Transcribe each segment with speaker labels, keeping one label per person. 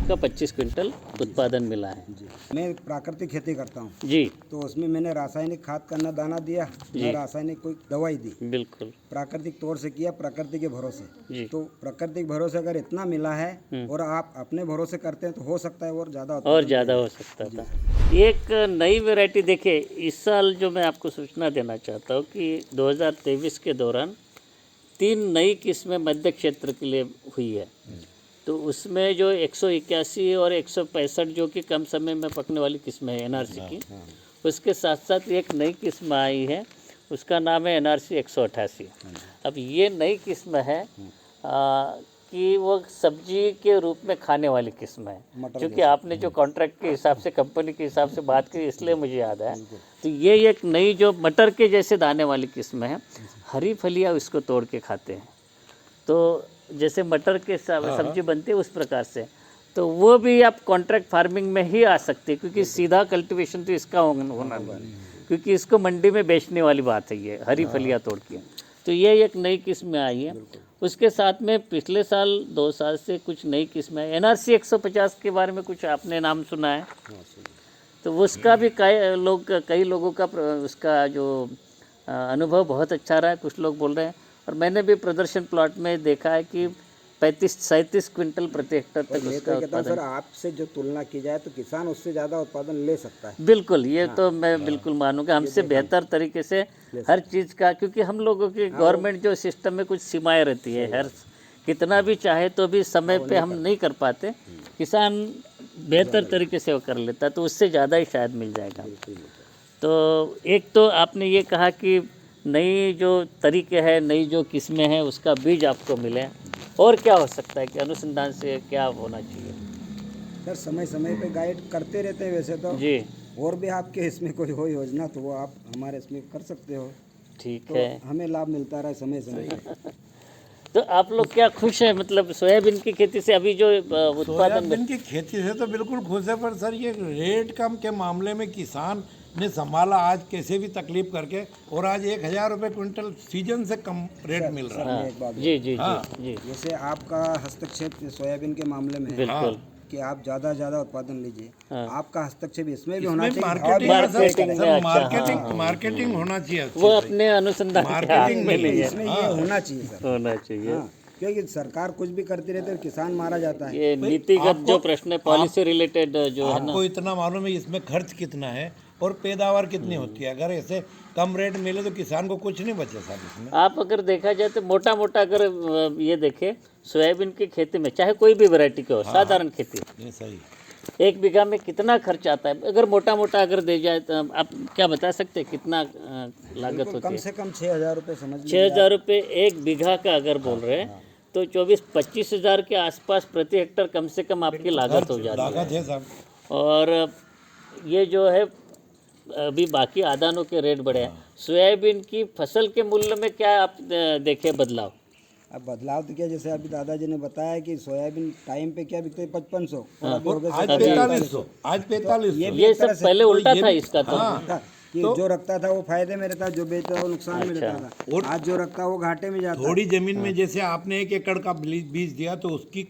Speaker 1: आपका 25 क्विंटल उत्पादन मिला है।
Speaker 2: जी, मैं प्राकृतिक खेती करता हूँ
Speaker 1: जी
Speaker 2: तो उसमें मैंने रासायनिक खाद का दाना दिया, न रासायनिक कोई दवाई दी,
Speaker 1: बिल्कुल
Speaker 2: प्राकृतिक तौर से किया, प्रकृति के भरोसे।
Speaker 1: जी
Speaker 2: तो प्रकृतिक भरोसे अगर इतना मिला है और आप अपने भरोसे करते हैं तो हो सकता है और ज़्यादा
Speaker 1: और ज़्यादा हो सकता था। एक नई वैरायटी देखिए, इस साल जो मैं आपको सूचना देना चाहता हूँ कि 2023 के दौरान 3 नई किस्में मध्य क्षेत्र के लिए हुई है। तो उसमें जो 181 और 165 जो कि कम समय में पकने वाली किस्में है एनआरसी की, उसके साथ साथ एक नई किस्म आई है, उसका नाम है एनआरसी 188। अब ये नई किस्म है कि वो सब्जी के रूप में खाने वाली किस्म है। क्योंकि आपने जो कॉन्ट्रैक्ट के हिसाब से, कंपनी के हिसाब से बात की, इसलिए मुझे याद है। तो ये एक नई जो मटर के जैसे दाने वाली किस्म है, हरी फलियाँ उसको तोड़ के खाते हैं। तो जैसे मटर के सब्जी बनती है उस प्रकार से, तो वो भी आप कॉन्ट्रैक्ट फार्मिंग में ही आ सकती है, क्योंकि सीधा कल्टीवेशन तो इसका होना नहीं, क्योंकि इसको मंडी में बेचने वाली बात है ये हरी फलियाँ तोड़ के। तो ये एक नई किस्म आई है। उसके साथ में पिछले साल 2 साल से कुछ नई किस्में है। एनआरसी 150 के बारे में कुछ आपने नाम सुना है? तो उसका भी कई लोगों का उसका जो अनुभव बहुत अच्छा रहा है, कुछ लोग बोल रहे हैं। और मैंने भी प्रदर्शन प्लॉट में देखा है कि 35-37 क्विंटल प्रति हेक्टर तक उसका उत्पादन।
Speaker 2: सर, आपसे जो तुलना की जाए तो किसान उससे ज़्यादा उत्पादन ले सकता है।
Speaker 1: बिल्कुल, ये तो मैं बिल्कुल मानूंगा, हमसे बेहतर तरीके से हर चीज़ का, क्योंकि हम लोगों की गवर्नमेंट जो सिस्टम में कुछ सीमाएं रहती है, हर कितना भी चाहे तो भी समय पे हम नहीं कर पाते। किसान बेहतर तरीके से वो कर लेता, तो उससे ज़्यादा ही शायद मिल जाएगा। तो एक तो आपने ये कहा कि नई जो तरीके हैं, नई जो किस्में हैं, उसका बीज आपको मिले। और क्या हो सकता है कि अनुसंधान से क्या होना चाहिए?
Speaker 2: सर, समय समय पे गाइड करते रहते हैं वैसे तो
Speaker 1: जी
Speaker 2: और भी आपके इसमें कोई हो योजना तो वो आप हमारे इसमें कर सकते हो,
Speaker 1: ठीक
Speaker 2: तो
Speaker 1: है।
Speaker 2: हमें लाभ मिलता रहा समय समय पे।
Speaker 1: तो आप लोग क्या खुश हैं, मतलब सोयाबीन की खेती से अभी जो उत्पादन?
Speaker 3: सोयाबीन की खेती से तो बिल्कुल खुश है, पर सर ये रेट कम के मामले में किसान ने संभाला आज कैसे भी तकलीफ करके, और आज 1000 रुपये क्विंटल सीजन से कम रेट मिल रहा है।
Speaker 2: मैं एक बात
Speaker 1: जी जी
Speaker 3: हाँ।
Speaker 1: जी
Speaker 2: जैसे आपका हस्तक्षेप सोयाबीन के मामले में है
Speaker 1: बिल्कुल।
Speaker 2: कि आप ज़्यादा उत्पादन लीजिए,
Speaker 1: हाँ।
Speaker 2: आपका हस्तक्षेप इसमें भी होना
Speaker 3: इसमें
Speaker 2: चाहिए।
Speaker 3: मार्केटिंग
Speaker 1: मार्केटिंग में, अच्छा,
Speaker 3: मार्केटिंग होना चाहिए अच्छे
Speaker 1: वो
Speaker 3: से।
Speaker 1: अपने अनुसंधान के हाथ
Speaker 3: मार्केटिंग
Speaker 1: में
Speaker 3: में
Speaker 1: नहीं है,
Speaker 2: इसमें ये होना चाहिए सर,
Speaker 1: होना चाहिए।
Speaker 2: हाँ, क्योंकि सरकार कुछ भी करती रहती है और किसान मारा जाता है।
Speaker 1: ये नीतिगत जो प्रश्न है, पॉलिसी रिलेटेड जो है ना,
Speaker 3: आपको इतना मालूम है इसमें खर्च कितना है और पैदावार कितनी होती है। अगर ऐसे कम रेट मिले तो किसान को कुछ नहीं बचे साहब इसमें।
Speaker 1: आप अगर देखा जाए तो मोटा अगर ये देखें सोयाबीन की खेती में, चाहे कोई भी वैरायटी की हो, साधारण खेती,
Speaker 3: ये सही।
Speaker 1: 1 बीघा में कितना खर्च आता है? अगर मोटा अगर दे जाए तो आप क्या बता सकते हैं कितना लागत होती
Speaker 2: कम
Speaker 1: है?
Speaker 2: से कम 6,000 रुपये समझ लीजिए।
Speaker 1: 6,000 रुपये 1 बीघा का अगर बोल रहे हैं तो 24-25 हज़ार के आसपास प्रति हेक्टर कम से कम आपकी लागत हो जाती है।
Speaker 3: लागत है साहब।
Speaker 1: और ये जो है अभी बाकी आदानों के रेट बढ़े हैं, सोयाबीन की फसल के मूल्य में क्या आप देखे बदलाव?
Speaker 2: अब बदलाव तो क्या, जैसे अभी दादाजी ने बताया कि सोयाबीन टाइम पे क्या बिकते 5500 और अभी हो गए
Speaker 3: आज
Speaker 2: 4500।
Speaker 3: 4500, आज 4500।
Speaker 1: ये सब पहले उल्टा था इसका तो।
Speaker 2: था कि जो रखता था वो फायदे में रहता, जो बेचता था वो नुकसान में रहता था, और आज जो रखता है वो घाटे में जाता है।
Speaker 3: थोड़ी जमीन में जैसे आपने 1 एकड़ का बीज दिया तो उसकी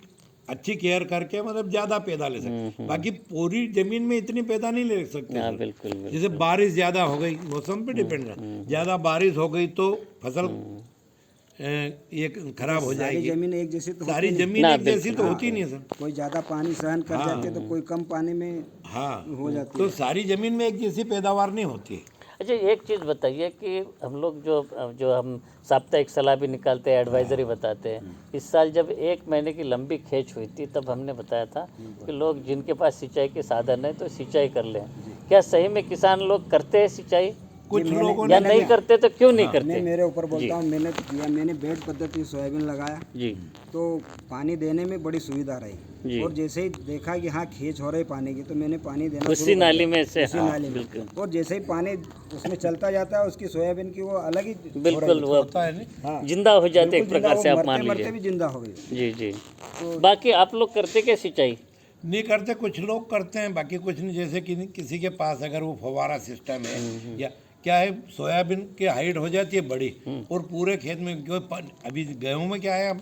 Speaker 3: अच्छी केयर करके मतलब ज्यादा पैदा ले सकते। बाकी पूरी जमीन में इतनी पैदा नहीं ले सकते।
Speaker 1: हाँ बिल्कुल बिल्कुल।
Speaker 3: जैसे बारिश ज्यादा हो गई, मौसम पे डिपेंड है, ज्यादा बारिश हो गई तो फसल ये खराब हो जाएगी।
Speaker 2: जमीन एक जैसी तो
Speaker 3: सारी जमीन एक जैसी तो होती नहीं है सर।
Speaker 2: कोई ज्यादा पानी सहन कर जाती है तो कोई कम पानी में
Speaker 3: हाँ
Speaker 2: हो जाती
Speaker 3: तो सारी जमीन में एक जैसी पैदावार नहीं होती है।
Speaker 1: अच्छा, एक चीज़ बताइए कि हम लोग जो हम साप्ताहिक सलाह भी निकालते हैं, एडवाइजरी बताते हैं, इस साल जब 1 महीने की लंबी खेच हुई थी तब हमने बताया था कि लोग जिनके पास सिंचाई के साधन है तो सिंचाई कर लें। क्या सही में किसान लोग करते हैं सिंचाई?
Speaker 3: कुछ लोगों
Speaker 1: या नहीं करते तो क्यों नहीं
Speaker 2: मैं
Speaker 1: करते?
Speaker 2: मेरे ऊपर बोलता हूँ, मैंने तो किया, मैंने बेड पद्धति सोयाबीन लगाया
Speaker 1: जी
Speaker 2: तो पानी देने में बड़ी सुविधा रही, और जैसे ही देखा कि हाँ खींच हो रही पानी की तो मैंने पानी देना
Speaker 1: उसी नाली में से,
Speaker 2: उसी नाली में, और जैसे ही पानी उसमें चलता जाता है उसकी सोयाबीन की वो अलग ही
Speaker 1: बिल्कुल वो
Speaker 3: होता है नहीं।
Speaker 2: हाँ,
Speaker 1: जिंदा हो जाते एक प्रकार से, आप मान
Speaker 2: मरते
Speaker 1: लीजिए।
Speaker 2: भी जिंदा हो गई।
Speaker 1: जी जी। बाकी आप लोग करते क्या सिंचाई?
Speaker 3: नहीं करते, कुछ लोग करते हैं, बाकी कुछ नहीं। जैसे कि किसी के पास अगर वो फव्वारा सिस्टम है या क्या है, सोयाबीन की हाइट हो जाती है बड़ी और पूरे खेत में, अभी गेहूं में क्या है,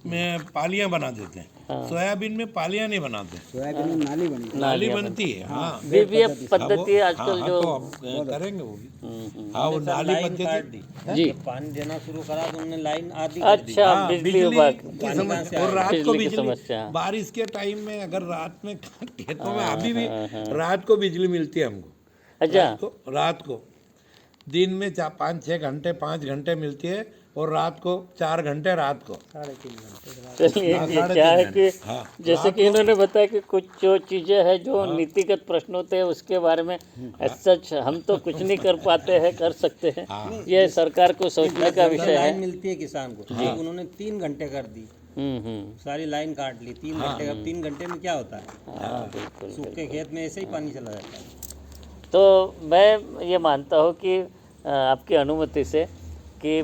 Speaker 3: में पालियां बना देते हैं, सोयाबीन में पालियां नहीं बनाते,
Speaker 2: सोयाबीन में नाली बनी
Speaker 3: नाली बनती है। हाँ
Speaker 1: ये पद्धति है आजकल
Speaker 3: हाँ,
Speaker 1: जो
Speaker 3: तो अब करेंगे वो भी। हाँ वो नाली पद्धति
Speaker 1: जी
Speaker 4: पानी देना शुरू करा तो उन्होंने लाइन आधी
Speaker 1: अच्छा बिजली विभाग
Speaker 3: की समस्या, और रात को
Speaker 1: बिजली की
Speaker 3: बिजली,
Speaker 1: समस्या।
Speaker 3: बारिश के टाइम में अगर रात में खेतों में अभी भी रात को बिजली मिलती है हमको,
Speaker 1: अच्छा
Speaker 3: रात को दिन में 5-6 घंटे 5 घंटे मिलती है, और रात को 4 घंटे रात को।
Speaker 1: चलिए ये क्या है कि जैसे कि इन्होंने बताया कि कुछ जो चीज़ें हैं जो नीतिगत प्रश्न होते हैं उसके बारे में सच हम तो कुछ नहीं कर पाते हैं, कर सकते हैं, ये सरकार को सोचने का विषय है।
Speaker 4: लाइन मिलती है किसान को, अब उन्होंने 3 घंटे कर दी, सारी लाइन काट ली 3 घंटे। अब 3 घंटे में क्या होता है,
Speaker 1: हाँ बिल्कुल।
Speaker 4: सूखे खेत में ऐसे ही पानी चला जाता है।
Speaker 1: तो मैं ये मानता हूँ कि आपकी अनुमति से कि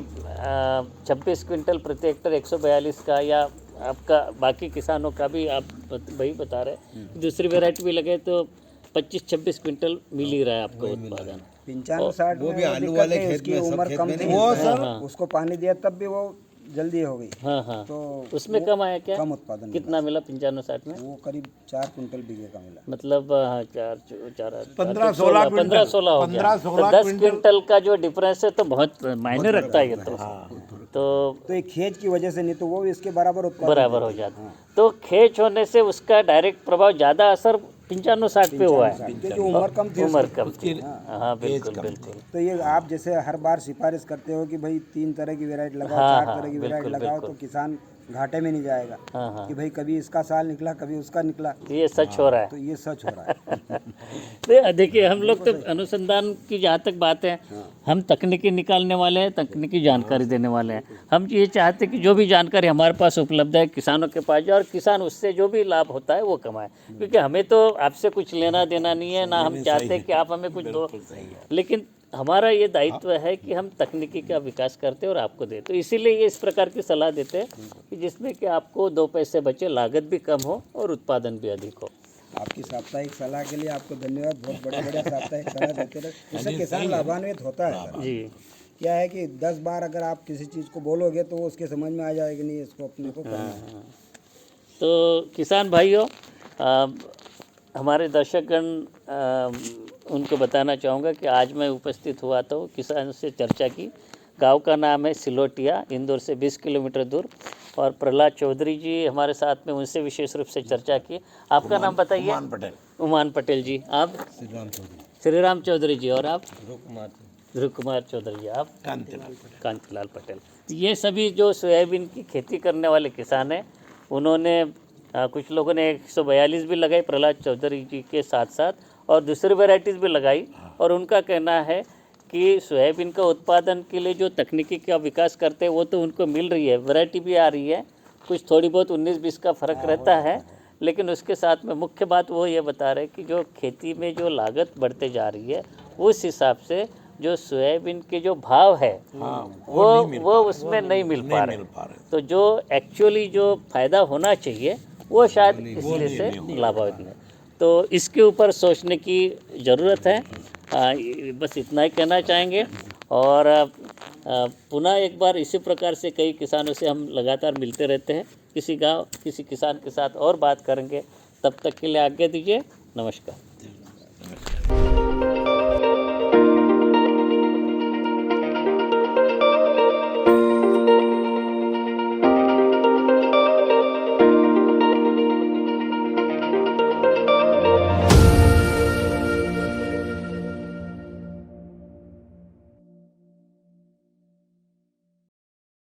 Speaker 1: 26 क्विंटल प्रति हेक्टर 142 का, या आपका बाकी किसानों का भी आप वही बता रहे, दूसरी वैरायटी भी लगे तो 25-26 क्विंटल मिल ही रहा है आपको उत्पादन।
Speaker 2: 55-60 वो भी आलू वाले खेत में, उम्र कम थी वो सर, उसको पानी दिया तब भी वो जल्दी हो गई।
Speaker 1: हाँ हाँ,
Speaker 2: तो
Speaker 1: उसमें कम आया क्या,
Speaker 2: कम उत्पादन
Speaker 1: कितना मिला 55-60 में?
Speaker 2: वो करीब 4 क्विंटल बीघे का मिला।
Speaker 1: मतलब हाँ 15-16
Speaker 3: 15-16
Speaker 1: हो गया। तो 10 क्विंटल का जो डिफरेंस है तो बहुत मायने रखता है ये तो
Speaker 2: ये खेच की वजह से, नहीं तो वो इसके बराबर उत्पादन
Speaker 1: बराबर हो जाता है। तो खेच होने से उसका डायरेक्ट प्रभाव ज़्यादा असर 55-60 पे हुआ है,
Speaker 2: क्योंकि उम्र कम थी,
Speaker 1: उम्र कम थी। हाँ बिल्कुल बिल्कुल।
Speaker 2: तो ये आप जैसे हर बार सिफारिश करते हो कि भाई 3 तरह की वैरायटी लगाओ, 4 तरह की वैरायटी लगाओ, तो किसान घाटे में नहीं जाएगा कि भाई कभी इसका साल निकला कभी उसका निकला।
Speaker 1: ये सच हो रहा है,
Speaker 2: तो ये सच हो रहा है।
Speaker 1: तो देखिए हम लोग तो अनुसंधान की जहाँ तक बात है, हम तकनीकी निकालने वाले हैं, तकनीकी जानकारी देने वाले हैं। हम ये चाहते हैं कि जो भी जानकारी हमारे पास उपलब्ध है किसानों के पास जाए, और किसान उससे जो भी लाभ होता है वो कमाए, क्योंकि हमें तो आपसे कुछ लेना देना नहीं है, ना हम चाहते कि आप हमें कुछ दो, लेकिन हमारा ये दायित्व है कि हम तकनीकी का विकास करते और आपको दें। तो इसीलिए ये इस प्रकार की सलाह देते हैं कि जिसमें कि आपको 2 पैसे बचे, लागत भी कम हो और उत्पादन भी अधिक हो।
Speaker 2: आपकी साप्ताहिक सलाह के लिए आपको धन्यवाद। बहुत बढ़िया साप्ताहिक सलाह देते रहे, इससे किसान लाभान्वित होता है सर।
Speaker 1: जी
Speaker 2: क्या है कि 10 बार अगर आप किसी चीज़ को बोलोगे तो वो उसके समझ में आ जाएगी, नहीं इसको अपने को करना है।
Speaker 1: तो किसान भाइयों, हमारे दर्शकगण उनको बताना चाहूँगा कि आज मैं उपस्थित हुआ तो किसानों से चर्चा की। गांव का नाम है सिलोटिया, इंदौर से 20 किलोमीटर दूर, और प्रहलाद चौधरी जी हमारे साथ में, उनसे विशेष रूप से चर्चा की। आपका नाम बताइए?
Speaker 3: उमान पटेल।
Speaker 1: उमान पटेल जी। आप? श्रीराम चौधरी जी। और आप? ध्रुव कुमार चौधरी जी। आप? कांतिलाल पटेल। ये सभी जो सोयाबीन की खेती करने वाले किसान हैं, उन्होंने कुछ लोगों ने 142 भी लगाई प्रहलाद चौधरी जी के साथ साथ, और दूसरी वैरायटीज़ भी लगाई। और उनका कहना है कि सोयाबीन का उत्पादन के लिए जो तकनीकी का विकास करते हैं वो तो उनको मिल रही है, वैरायटी भी आ रही है, कुछ थोड़ी बहुत 19-20 का फ़र्क रहता है, लेकिन उसके साथ में मुख्य बात वो ये बता रहे कि जो खेती में जो लागत बढ़ते जा रही है, उस हिसाब से जो सोयाबीन के जो भाव है वो उसमें नहीं मिल पा रहे। तो जो एक्चुअली जो फ़ायदा होना चाहिए वो शायद इसलिए से लाभान्वित नहीं। तो इसके ऊपर सोचने की ज़रूरत है। बस इतना ही कहना चाहेंगे। और पुनः एक बार इसी प्रकार से कई किसानों से हम लगातार मिलते रहते हैं, किसी गांव किसी किसान के साथ और बात करेंगे। तब तक के लिए आज्ञा दीजिए। नमस्कार।